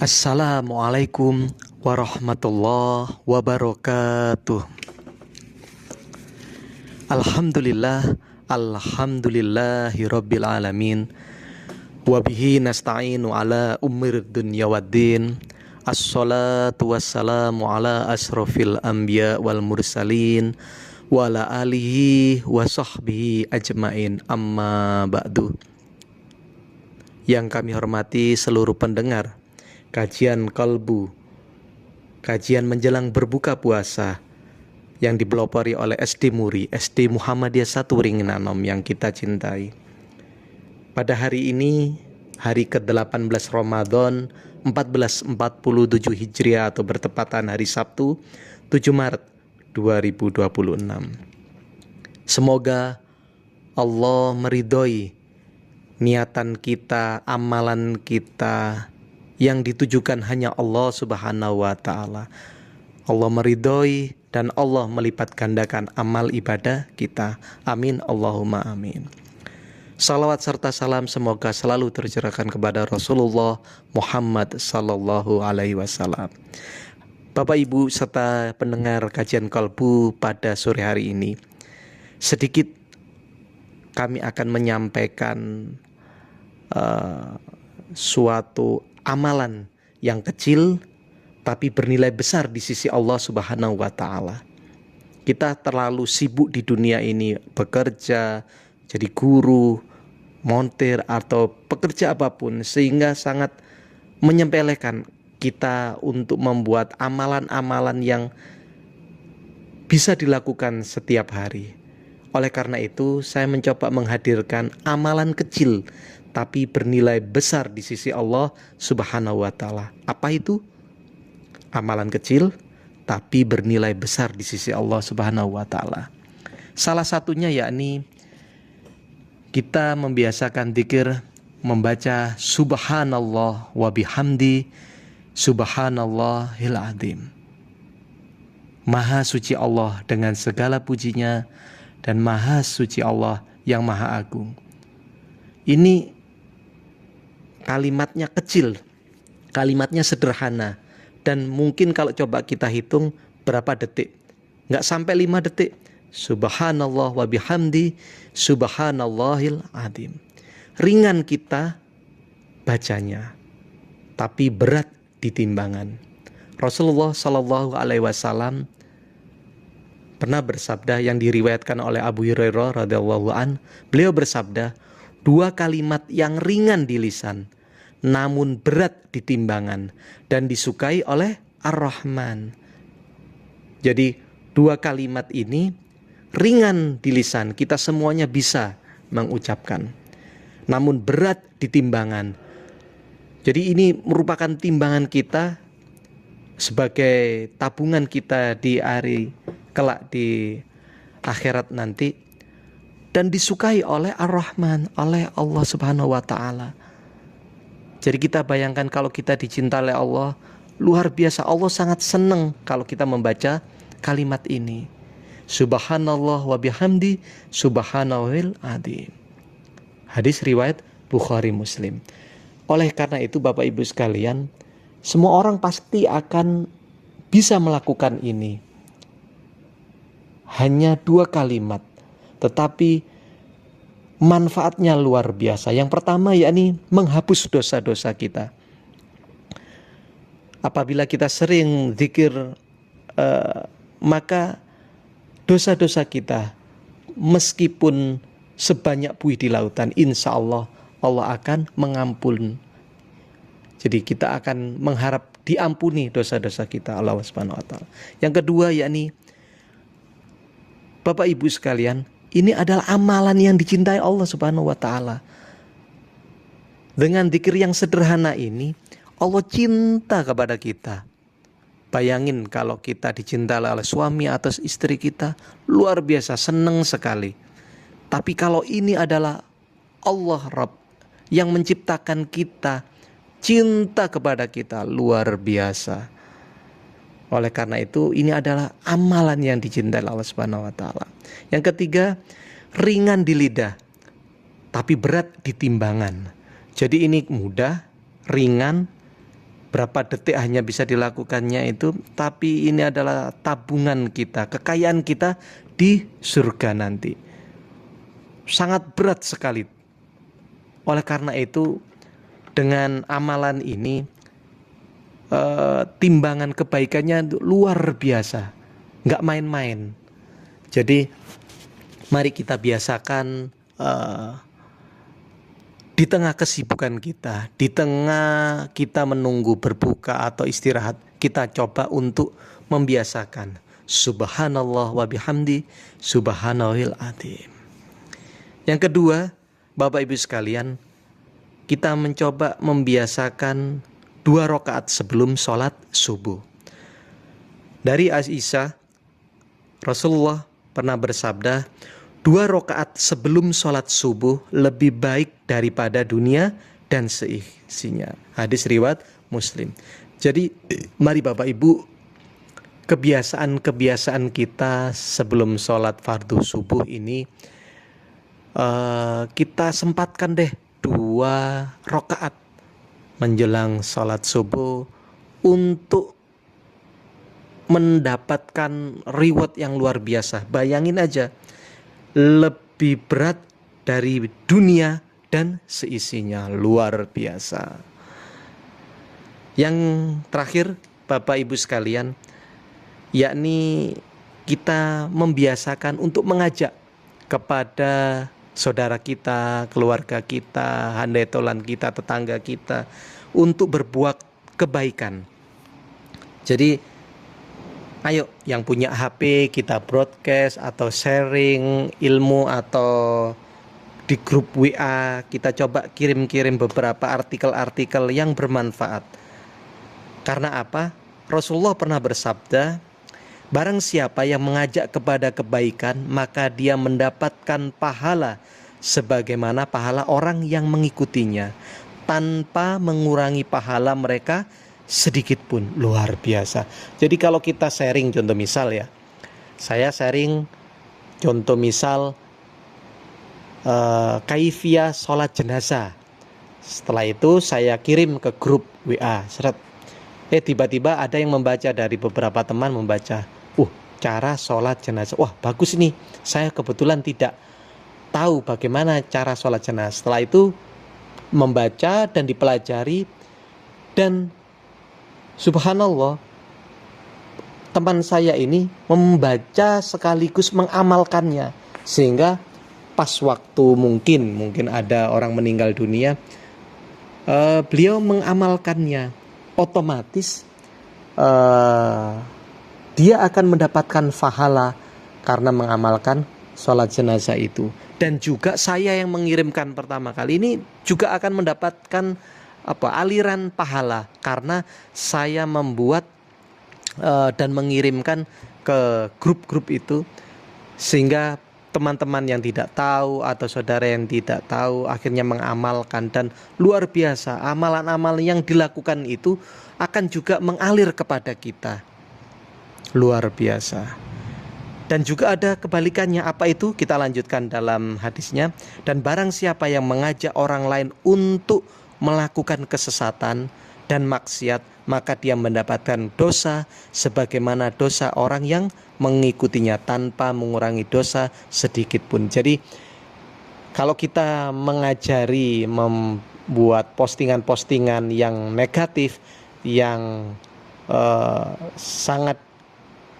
Assalamualaikum warahmatullahi wabarakatuh. Alhamdulillahi rabbil alamin. Wabihi nasta'inu ala umir dunya waddin. Assalatu wassalamu ala asrafil anbiya wal mursalin wa ala alihi wa sahbihi ajmain, amma ba'du. Yang kami hormati seluruh pendengar kajian Qalbu, kajian menjelang berbuka puasa yang dipelopori oleh SD Muri, SD Muhammadiyah 1 Ringenanom yang kita cintai. Pada hari ini, hari ke-18 Ramadan 1447 Hijriah atau bertepatan hari Sabtu 7 Maret 2026. Semoga Allah meridhoi niatan kita, amalan kita yang ditujukan hanya Allah Subhanahu wa Ta'ala. Allah meridhoi dan Allah melipat gandakan amal ibadah kita. Amin Allahumma amin. Salawat serta salam semoga selalu tercurahkan kepada Rasulullah Muhammad sallallahu alaihi wasallam. Bapak Ibu serta pendengar kajian Qalbu pada sore hari ini, sedikit kami akan menyampaikan suatu amalan yang kecil tapi bernilai besar di sisi Allah Subhanahu wa Ta'ala. Kita terlalu sibuk di dunia ini bekerja, jadi guru, montir atau pekerja apapun, sehingga sangat menyepelekan kita untuk membuat amalan-amalan yang bisa dilakukan setiap hari. Oleh karena itu, saya mencoba menghadirkan amalan kecil tapi bernilai besar di sisi Allah Subhanahu wa Ta'ala. Apa itu? Amalan kecil tapi bernilai besar di sisi Allah Subhanahu wa Ta'ala. Salah satunya yakni kita membiasakan zikir membaca subhanallah wa bihamdi subhanallahil azim. Maha suci Allah dengan segala pujinya dan maha suci Allah yang maha agung. Ini kalimatnya kecil, kalimatnya sederhana, dan mungkin kalau coba kita hitung berapa detik, nggak sampai 5 detik. Subhanallah wa bihamdi subhanallahil azim. Ringan kita bacanya, tapi berat di timbangan. Rasulullah Shallallahu alaihi wasallam pernah bersabda yang diriwayatkan oleh Abu Hurairah radhiyallahu an. Beliau bersabda, 2 kalimat yang ringan di lisan namun berat di timbangan dan disukai oleh Ar-Rahman. Jadi 2 kalimat ini ringan di lisan, kita semuanya bisa mengucapkan, namun berat di timbangan. Jadi ini merupakan timbangan kita sebagai tabungan kita di hari kelak di akhirat nanti, dan disukai oleh Ar-Rahman, oleh Allah Subhanahu wa Ta'ala. Jadi kita bayangkan kalau kita dicintai oleh Allah, luar biasa. Allah sangat senang kalau kita membaca kalimat ini. Subhanallah wa bihamdi subhanallahil azim. Hadis riwayat Bukhari Muslim. Oleh karena itu Bapak Ibu sekalian, semua orang pasti akan bisa melakukan ini. Hanya 2 kalimat, tetapi manfaatnya luar biasa. Yang pertama yakni menghapus dosa-dosa kita. Apabila kita sering zikir, maka dosa-dosa kita meskipun sebanyak buih di lautan, insya Allah Allah akan mengampun. Jadi kita akan mengharap diampuni dosa-dosa kita Allah Subhanahu wa Ta'ala. Yang kedua yakni, Bapak Ibu sekalian, ini adalah amalan yang dicintai Allah Subhanahu wa Ta'ala. Dengan zikir yang sederhana ini, Allah cinta kepada kita. Bayangin kalau kita dicintai oleh suami atau istri kita, luar biasa, senang sekali. Tapi kalau ini adalah Allah Rabb yang menciptakan kita, cinta kepada kita, luar biasa. Oleh karena itu, ini adalah amalan yang dicintai Allah Subhanahu wa Ta'ala. Yang ketiga, ringan di lidah tapi berat di timbangan. Jadi ini mudah, ringan, berapa detik hanya bisa dilakukannya itu, tapi ini adalah tabungan kita, kekayaan kita di surga nanti. Sangat berat sekali. Oleh karena itu, dengan amalan ini timbangan kebaikannya luar biasa, nggak main-main. Jadi mari kita biasakan di tengah kesibukan kita, di tengah kita menunggu berbuka atau istirahat, kita coba untuk membiasakan subhanallah wa bihamdi subhanallahil adzim. Yang kedua, Bapak Ibu sekalian, kita mencoba membiasakan 2 rakaat sebelum sholat subuh. Dari Aisyah, Rasulullah pernah bersabda, 2 rakaat sebelum sholat subuh lebih baik daripada dunia dan seisinya. Hadis riwayat Muslim. Jadi mari Bapak Ibu, kebiasaan-kebiasaan kita sebelum sholat fardu subuh ini kita sempatkan deh 2 rakaat menjelang sholat subuh untuk mendapatkan reward yang luar biasa. Bayangin aja, lebih berat dari dunia dan seisinya, luar biasa. Yang terakhir Bapak Ibu sekalian, yakni kita membiasakan untuk mengajak kepada saudara kita, keluarga kita, handai tolan kita, tetangga kita untuk berbuat kebaikan. Jadi ayo yang punya HP kita broadcast atau sharing ilmu, atau di grup WA kita coba kirim-kirim beberapa artikel-artikel yang bermanfaat. Karena apa? Rasulullah pernah bersabda, barang siapa yang mengajak kepada kebaikan, maka dia mendapatkan pahala sebagaimana pahala orang yang mengikutinya, tanpa mengurangi pahala mereka sedikit pun. Luar biasa. Jadi kalau kita sharing, contoh misal ya, saya sharing contoh misal kaifiyah sholat jenazah. Setelah itu saya kirim ke grup WA, seret. Tiba-tiba ada yang membaca, dari beberapa teman membaca, cara sholat jenazah, wah bagus nih, saya kebetulan tidak tahu bagaimana cara sholat jenazah. Setelah itu membaca dan dipelajari, dan subhanallah, teman saya ini membaca sekaligus mengamalkannya, sehingga pas waktu mungkin ada orang meninggal dunia, beliau mengamalkannya, otomatis dia akan mendapatkan pahala karena mengamalkan sholat jenazah itu. Dan juga saya yang mengirimkan pertama kali ini juga akan mendapatkan aliran pahala, karena saya membuat dan mengirimkan ke grup-grup itu, sehingga teman-teman yang tidak tahu atau saudara yang tidak tahu akhirnya mengamalkan. Dan luar biasa, amalan-amalan yang dilakukan itu akan juga mengalir kepada kita. Luar biasa. Dan juga ada kebalikannya. Apa itu? Kita lanjutkan dalam hadisnya. Dan barang siapa yang mengajak orang lain untuk melakukan kesesatan dan maksiat, maka dia mendapatkan dosa sebagaimana dosa orang yang mengikutinya, tanpa mengurangi dosa sedikit pun. Jadi kalau kita mengajari, membuat postingan-postingan yang negatif, yang sangat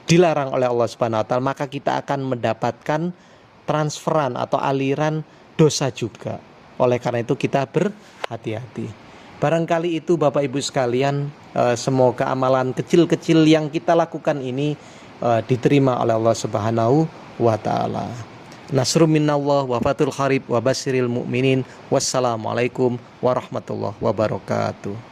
dilarang oleh Allah Subhanahu wa taala, maka kita akan mendapatkan transferan atau aliran dosa juga. Oleh karena itu kita berhati-hati. Barangkali itu Bapak Ibu sekalian, semoga amalan kecil-kecil yang kita lakukan ini diterima oleh Allah Subhanahu wa taala. Nasrum minallah wa fathul qarib wa basyiril mu'minin. Wassalamualaikum warahmatullahi wabarakatuh.